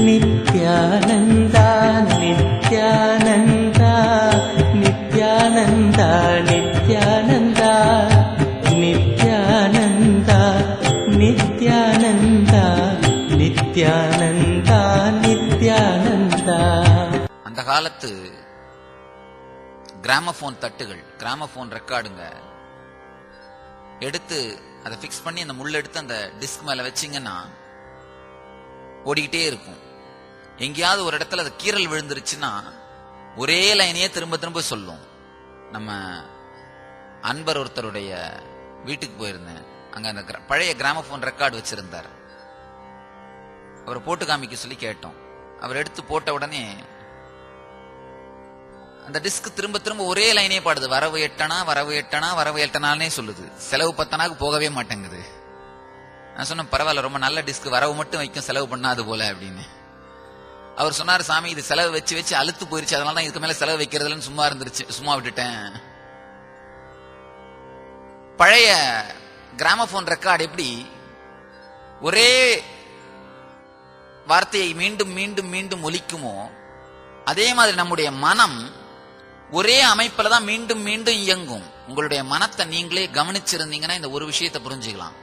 நித்யானந்தா நித்யானந்தா நித்யானந்தா நித்யானந்தா நித்யானந்தா நித்யானந்தா நித்யானந்தா நித்யானந்தா. அந்த காலத்து கிராமபோன் தட்டுகள், கிராமபோன் ரெக்கார்டுங்க எடுத்து அதை பிக்ஸ் பண்ணி அந்த முள்ள எடுத்து அந்த டிஸ்க் மேல வச்சிங்கன்னா ஓடிக்கிட்டே இருக்கும். எங்கேயாவது ஒரு இடத்துல அது கீறல் விழுந்துருச்சுன்னா ஒரே லைனையே திரும்ப திரும்ப சொல்லும். நம்ம அன்பர் ஒருத்தருடைய வீட்டுக்கு போயிருந்தேன். அங்க அந்த பழைய கிராமபோன் ரெக்கார்டு வச்சிருந்தார். அவரை போட்டு காமிக்க சொல்லி கேட்டோம். அவர் எடுத்து போட்ட உடனே அந்த டிஸ்க் திரும்ப திரும்ப ஒரே லைனே பாடுது. வரவு எட்டனா வரவு எட்டனா வரவு எட்டனானே சொல்லுது. செலவு 10 போகவே மாட்டேங்குது. நான் சொன்னேன், பரவாயில்ல, ரொம்ப நல்ல டிஸ்க், வரவு மட்டும் வைக்கும், செலவு பண்ணாது போல அப்படின்னு. அவர் சொன்னார், சாமி இது செலவு வச்சு வச்சு அழுத்து போயிருச்சு, அதனால தான் இதுக்கு மேல செலவு வைக்கிறதுலன்னு சும்மா இருந்துருச்சு, சும்மா விட்டுட்டேன். பழைய கிராமபோன் ரெக்கார்டு எப்படி ஒரே வார்த்தையை மீண்டும் மீண்டும் மீண்டும் ஒலிக்குமோ, அதே மாதிரி நம்முடைய மனம் ஒரே அமைப்புல தான் மீண்டும் மீண்டும் இயங்கும். உங்களுடைய மனத்தை நீங்களே கவனிச்சிருந்தீங்கன்னா இந்த ஒரு விஷயத்தை புரிஞ்சுக்கலாம்.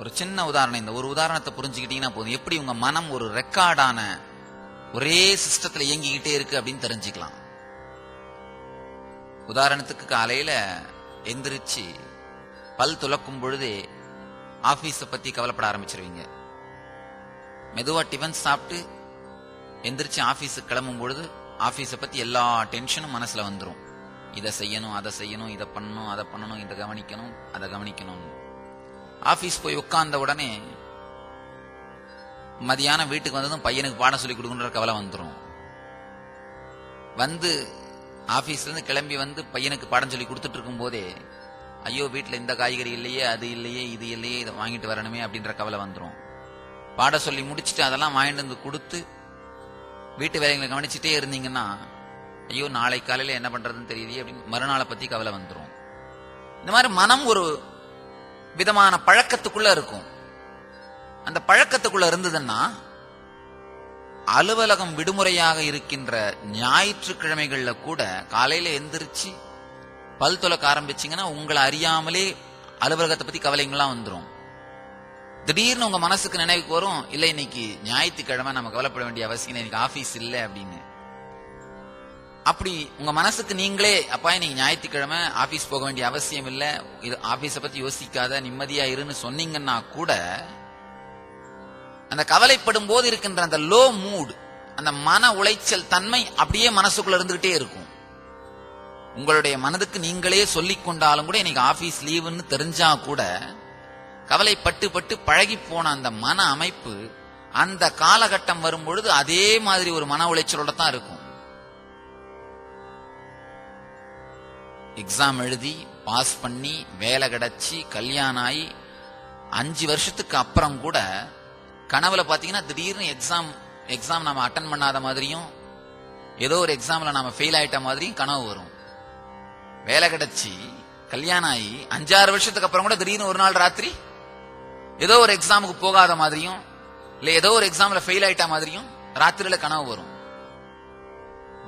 ஒரு சின்ன உதாரணம், இந்த ஒரு உதாரணத்தை புரிஞ்சுக்கிட்டீங்கன்னா போதும், எப்படி உங்க மனம் ஒரு ரெக்கார்டான ஒரே சிஸ்டத்துல இயங்கிக்கிட்டே இருக்கு அப்படின்னு தெரிஞ்சுக்கலாம். உதாரணத்துக்கு காலையில எந்திரிச்சு பல் துலக்கும் பொழுதே ஆபீஸ பத்தி கவலைப்பட ஆரம்பிச்சிருவீங்க. மெதுவா டிஃபன் சாப்பிட்டு எந்திரிச்சு ஆபீஸுக்கு கிளம்பும் பொழுது ஆபீஸ பத்தி எல்லா டென்ஷனும் மனசுல வந்துடும். இதை செய்யணும், அதை செய்யணும், இதை பண்ணணும், அதை பண்ணணும், இதை கவனிக்கணும், அதை கவனிக்கணும். ஆபீஸ் போய் உட்கார்ந்த உடனே மதியானம் வீட்டுக்கு வந்ததும் பையனுக்கு பாடம் சொல்லி கொடுக்கணுன்ற கவலை வந்துடும். வந்து ஆபீஸ்ல இருந்து கிளம்பி வந்து பையனுக்கு பாடம் சொல்லி கொடுத்துட்டு இருக்கும் போதே, ஐயோ வீட்டுல இந்த காய்கறி இல்லையே, அது இல்லையே, இது இல்லையே, இதை வாங்கிட்டு வரணுமே அப்படின்ற கவலை வந்துடும். பாடம் சொல்லி முடிச்சுட்டு அதெல்லாம் வாங்கிட்டு வந்து கொடுத்து வீட்டு வேலைகளை கவனிச்சுட்டே இருந்தீங்கன்னா, ஐயோ நாளை காலையில என்ன பண்றதுன்னு தெரியலையே அப்படின்னு மறுநாளை பத்தி கவலை வந்துடும். இந்த மாதிரி மனம் ஒரு விதமான பழக்கத்துக்குள்ள இருக்கும். அந்த பழக்கத்துக்குள்ள இருந்ததுன்னா அலுவலகம் விடுமுறையாக இருக்கின்ற ஞாயிற்றுக்கிழமைகள்ல கூட காலையில எந்திரிச்சு பல் துலக்க ஆரம்பிச்சீங்கன்னா உங்களை அறியாமலே அலுவலகத்தை பத்தி கவலைங்கள்லாம் வந்துடும். திடீர்னு உங்க மனசுக்கு நினைவுக்கு வரும், இல்ல இன்னைக்கு ஞாயிற்றுக்கிழமை நம்ம கவலைப்பட வேண்டிய அவசியம், இன்னைக்கு ஆபீஸ் இல்லை அப்படின்னு. அப்படி உங்க மனசுக்கு நீங்களே, அப்பா இன்னைக்கு ஞாயிற்றுக்கிழமை ஆபீஸ் போக வேண்டிய அவசியம் இல்ல, இது ஆபீஸ பத்தி யோசிக்காத, நிம்மதியா இருன்னு சொன்னீங்கன்னா கூட அந்த கவலைப்படும் போது இருக்கின்ற அந்த லோ மூட், அந்த மன உளைச்சல் தன்மை அப்படியே மனசுக்குள்ள இருந்துகிட்டே இருக்கும். உங்களுடைய மனதுக்கு நீங்களே சொல்லிக் கொண்டாலும் கூட இன்னைக்கு ஆபீஸ் லீவுன்னு தெரிஞ்சா கூட கவலைப்பட்டு பட்டு பழகி போன அந்த மன அமைப்பு அந்த காலகட்டம் வரும் பொழுது அதே மாதிரி ஒரு மன உளைச்சலோட தான் இருக்கும். எக்ஸாம் எழுதி பாஸ் பண்ணி வேலை கிடைச்சி கல்யாணம் ஆகி 5 வருஷத்துக்கு அப்புறம் கூட கனவுல பாத்தீங்கன்னா திடீர்னு எக்ஸாம் நாம அட்டன் பண்ணாத மாதிரியும் ஏதோ ஒரு எக்ஸாம்ல நாம ஃபெயில் ஆயிட்ட மாதிரியும் கனவு வரும். வேலை கிடைச்சி கல்யாணம் ஆகி 5-6 வருஷத்துக்கு அப்புறம் கூட திடீர்னு ஒரு நாள் ராத்திரி ஏதோ ஒரு எக்ஸாமுக்கு போகாத மாதிரியும் இல்ல ஏதோ ஒரு எக்ஸாம்ல ஃபெயில் ஆயிட்ட மாதிரியும் ராத்திரியில கனவு வரும்.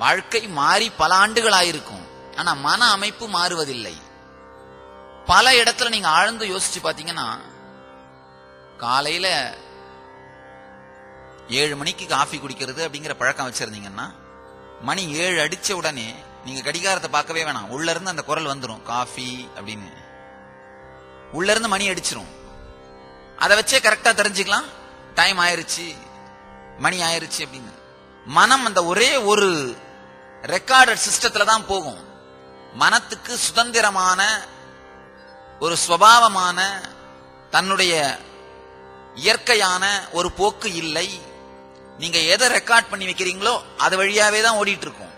வாழ்க்கை மாறி பல ஆண்டுகள் ஆயிருக்கும், ஆனா மன அமைப்பு மாறுவதில்லை. பல இடத்துல நீங்க ஆழ்ந்து யோசிச்சு பாத்தீங்கன்னா, காலையில 7 மணிக்கு காஃபி குடிக்கிறது அப்படிங்கிற பழக்கம் வச்சிருந்தீங்கன்னா, மணி 7 அடிச்ச உடனே நீங்க கடிகாரத்தை பார்க்கவே வேணாம், உள்ள இருந்து அந்த குரல் வந்துடும், காஃபி அப்படின்னு. உள்ள இருந்து மணி அடிச்சிரும். அதை வச்சே கரெக்டா தெரிஞ்சுக்கலாம், டைம் ஆயிருச்சு, மணி ஆயிருச்சு அப்படின்னு. மனம் அந்த ஒரே ஒரு ரெக்கார்டட் சிஸ்டத்துல தான் போகும். மனத்துக்கு சுதந்திரமான ஒரு சுபாவமான தன்னுடைய இயற்கையான ஒரு போக்கு இல்லை. நீங்க எதை ரெக்கார்ட் பண்ணி வைக்கிறீங்களோ அது வழியாவே தான் ஓடிட்டு இருக்கும்.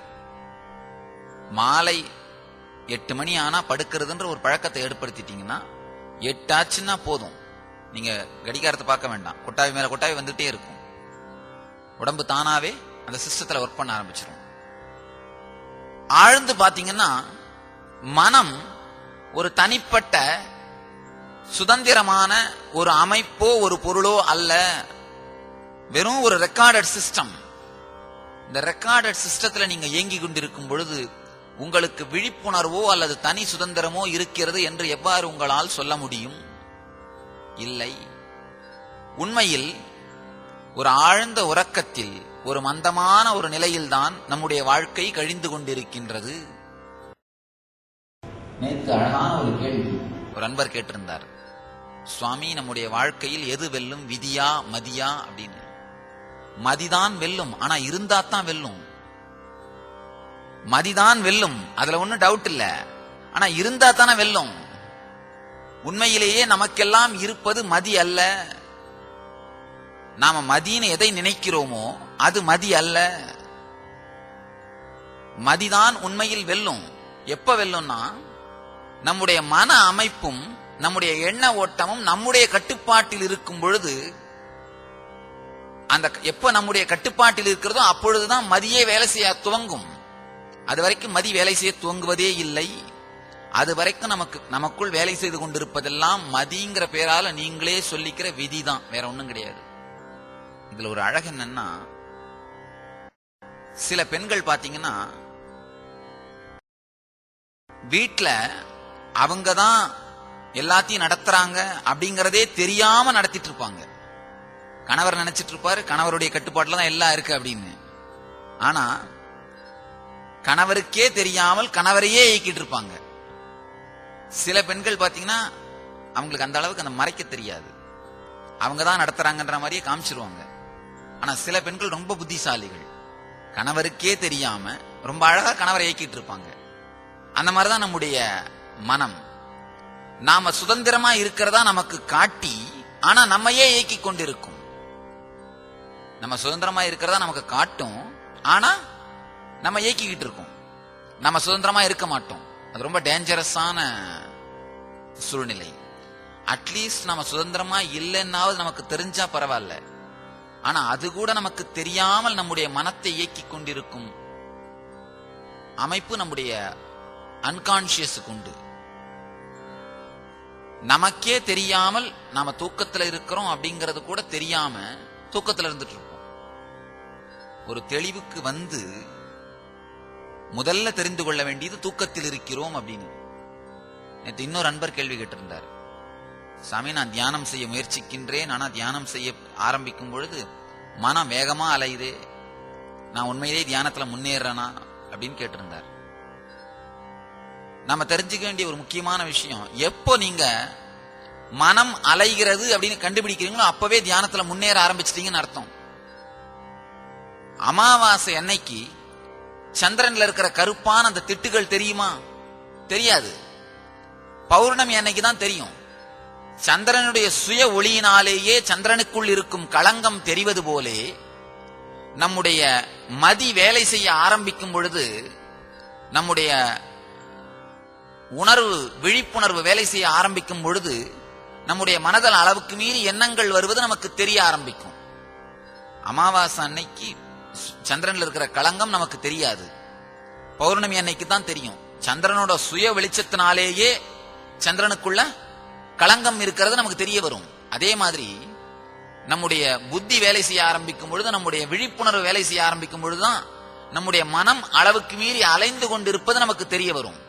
மாலை 8 மணி ஆனா படுக்கிறதுன்ற ஒரு பழக்கத்தை ஏற்படுத்திட்டீங்கன்னா 8 ஆச்சுன்னா போதும், நீங்க கடிகாரத்தை பார்க்க வேண்டாம், கொட்டாவி மேல கொட்டாவி வந்துட்டே இருக்கும். உடம்பு தானாவே அந்த சிஸ்டத்துல ஒர்க் பண்ண ஆரம்பிச்சிடும். ஆழ்ந்து பாத்தீங்கன்னா மனம் ஒரு தனிப்பட்ட சுதந்திரமான ஒரு அமைப்போ ஒரு பொருளோ அல்ல, வெறும் ஒரு ரெக்கார்டட் சிஸ்டம். இந்த ரெக்கார்டட் சிஸ்டத்துல நீங்க இயங்கி கொண்டிருக்கும் பொழுது உங்களுக்கு விழிப்புணர்வோ அல்லது தனி சுதந்திரமோ இருக்கிறது என்று எவ்வாறு உங்களால் சொல்ல முடியும்? இல்லை. உண்மையில் ஒரு ஆழ்ந்த உறக்கத்தில், ஒரு மந்தமான ஒரு நிலையில்தான் நம்முடைய வாழ்க்கை கழிந்து கொண்டிருக்கின்றது. நேற்று அழகான ஒரு கேள்வி ஒரு அன்பர் கேட்டிருந்தார், சுவாமி, நம்முடைய வாழ்க்கையில் எது வெல்லும், விதியா மதியா அப்படின்னு. மதிதான் வெல்லும், ஆனா இருந்தா தான் வெல்லும். மதிதான் வெல்லும், அதுல ஒன்னும் டவுட் இல்ல. ஆனா இருந்தா தானே வெல்லும். உண்மையிலேயே நமக்கெல்லாம் இருப்பது மதி அல்ல. நாம மதின்னு எதை நினைக்கிறோமோ அது மதி அல்ல. மதிதான் உண்மையில் வெல்லும். எப்ப வெல்லும்னா, நம்முடைய மன அமைப்பும் நம்முடைய எண்ண ஓட்டமும் நம்முடைய கட்டுப்பாட்டில் இருக்கும் பொழுது, அந்த எப்ப நம்முடைய கட்டுப்பாட்டில் இருக்கிறதோ அப்பொழுதுதான் மதியே வேலை செய்ய துவங்கும். அது வரைக்கும் மதி வேலை செய்ய துவங்குவதே இல்லை. அது வரைக்கும் நமக்குள் வேலை செய்து கொண்டிருப்பதெல்லாம் மதிங்கிற பேரால நீங்களே சொல்லிக்கிற விதிதான், வேற ஒண்ணும் கிடையாது. இதுல ஒரு அழகு என்னன்னா, சில பெண்கள் பாத்தீங்கன்னா வீட்டுல அவங்கதான் எல்லாத்தையும் நடத்துறாங்க அப்படிங்கறதே தெரியாம நடத்திட்டு இருப்பாங்க. கணவர் நினைச்சிட்டு இருப்பாரு கணவருடைய கட்டுப்பாட்டுல தான் எல்லாம் இருக்கு அப்படின்னு. ஆனா கணவருக்கே தெரியாமல் கணவரையே இயக்கிட்டு இருப்பாங்க. சில பெண்கள் பாத்தீங்கன்னா அவங்களுக்கு அந்த அளவுக்கு அந்த மறைக்க தெரியாது, அவங்கதான் நடத்துறாங்கன்ற மாதிரியே காமிச்சிருவாங்க. ஆனா சில பெண்கள் ரொம்ப புத்திசாலிகள், கணவருக்கே தெரியாம ரொம்ப அழகா கணவரை இயக்கிட்டு இருப்பாங்க. அந்த மாதிரிதான் நம்முடைய மனம். நாம சுதந்திரமா இருக்கிறதா நமக்கு காட்டி, ஆனா நம்மையே இயக்கி கொண்டிருக்கும். நம்ம சுதந்திரமா இருக்கிறதா நமக்கு காட்டும், ஆனா நம்ம இயக்கிக்கிட்டு இருக்கோம். நம்ம சுதந்திரமா இருக்க மாட்டோம். அது ரொம்ப டேஞ்சரஸான சூழ்நிலை. அட்லீஸ்ட் நம்ம சுதந்திரமா இல்லைன்னாவது நமக்கு தெரிஞ்சா பரவாயில்ல. ஆனா அது கூட நமக்கு தெரியாமல் நம்முடைய மனத்தை இயக்கி கொண்டிருக்கும் அமைப்பு நம்முடைய அன்கான்சியஸுக்கு உண்டு. நமக்கே தெரியாமல் நாம தூக்கத்துல இருக்கிறோம் அப்படிங்கறது கூட தெரியாம தூக்கத்துல இருந்துட்டு இருக்கோம். ஒரு தெளிவுக்கு வந்து முதல்ல தெரிந்து கொள்ள வேண்டியது தூக்கத்தில் இருக்கிறோம் அப்படின்னு. நேற்று இன்னொரு அன்பர் கேள்வி கேட்டிருந்தார், சாமி, நான் தியானம் செய்ய முயற்சிக்கின்றேன், ஆனா தியானம் செய்ய ஆரம்பிக்கும் பொழுது மனம் வேகமா அலையுது, நான் உண்மையிலேயே தியானத்துல முன்னேறனா அப்படின்னு கேட்டிருந்தார். நாம தெரிஞ்சுக்க வேண்டிய ஒரு முக்கியமான விஷயம், எப்போ நீங்க மனம் அலைகிறது அப்படின்னு கண்டுபிடிக்கிறீங்களோ அப்பவே தியானத்துல முன்னேற ஆரம்பிச்சிட்டீங்கன்னு அர்த்தம். அமாவாசை அன்னைக்கு சந்திரன்ல இருக்கிற கருப்பான அந்த திட்டுகள் தெரியுமா? தெரியாது. பௌர்ணமி அன்னைக்கு தான் தெரியும். சந்திரனுடைய சுய ஒளியினாலேயே சந்திரனுக்குள் இருக்கும் களங்கம் தெரிவது போலே நம்முடைய மதி வேலை செய்ய ஆரம்பிக்கும் பொழுது, நம்முடைய உணர்வு, விழிப்புணர்வு வேலை செய்ய ஆரம்பிக்கும் பொழுது, நம்முடைய மனதல் அளவுக்கு மீறி எண்ணங்கள் வருவது நமக்கு தெரிய ஆரம்பிக்கும். அமாவாசை அன்னைக்கு சந்திரன்ல இருக்கிற களங்கம் நமக்கு தெரியாது, பௌர்ணமி அன்னைக்கு தான் தெரியும். சந்திரனோட சுய வெளிச்சத்தினாலேயே சந்திரனுக்குள்ள களங்கம் இருக்கிறது நமக்கு தெரிய வரும். அதே மாதிரி நம்முடைய புத்தி வேலை செய்ய ஆரம்பிக்கும் பொழுது, நம்முடைய விழிப்புணர்வு வேலை செய்ய ஆரம்பிக்கும் பொழுதுதான் நம்முடைய மனம் அளவுக்கு மீறி அலைந்து கொண்டிருப்பது நமக்கு தெரிய வரும்.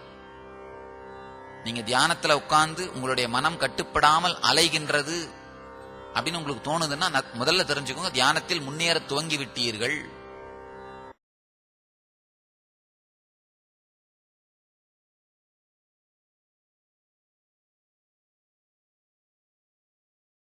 நீங்க தியானத்துல உட்கார்ந்து உங்களுடைய மனம் கட்டுப்படாமல் அலைகின்றது அப்படின்னு உங்களுக்கு தோணுதுன்னா முதல்ல தெரிஞ்சுக்கோங்க, தியானத்தில் முன்னேற துவங்கி விட்டீர்கள்.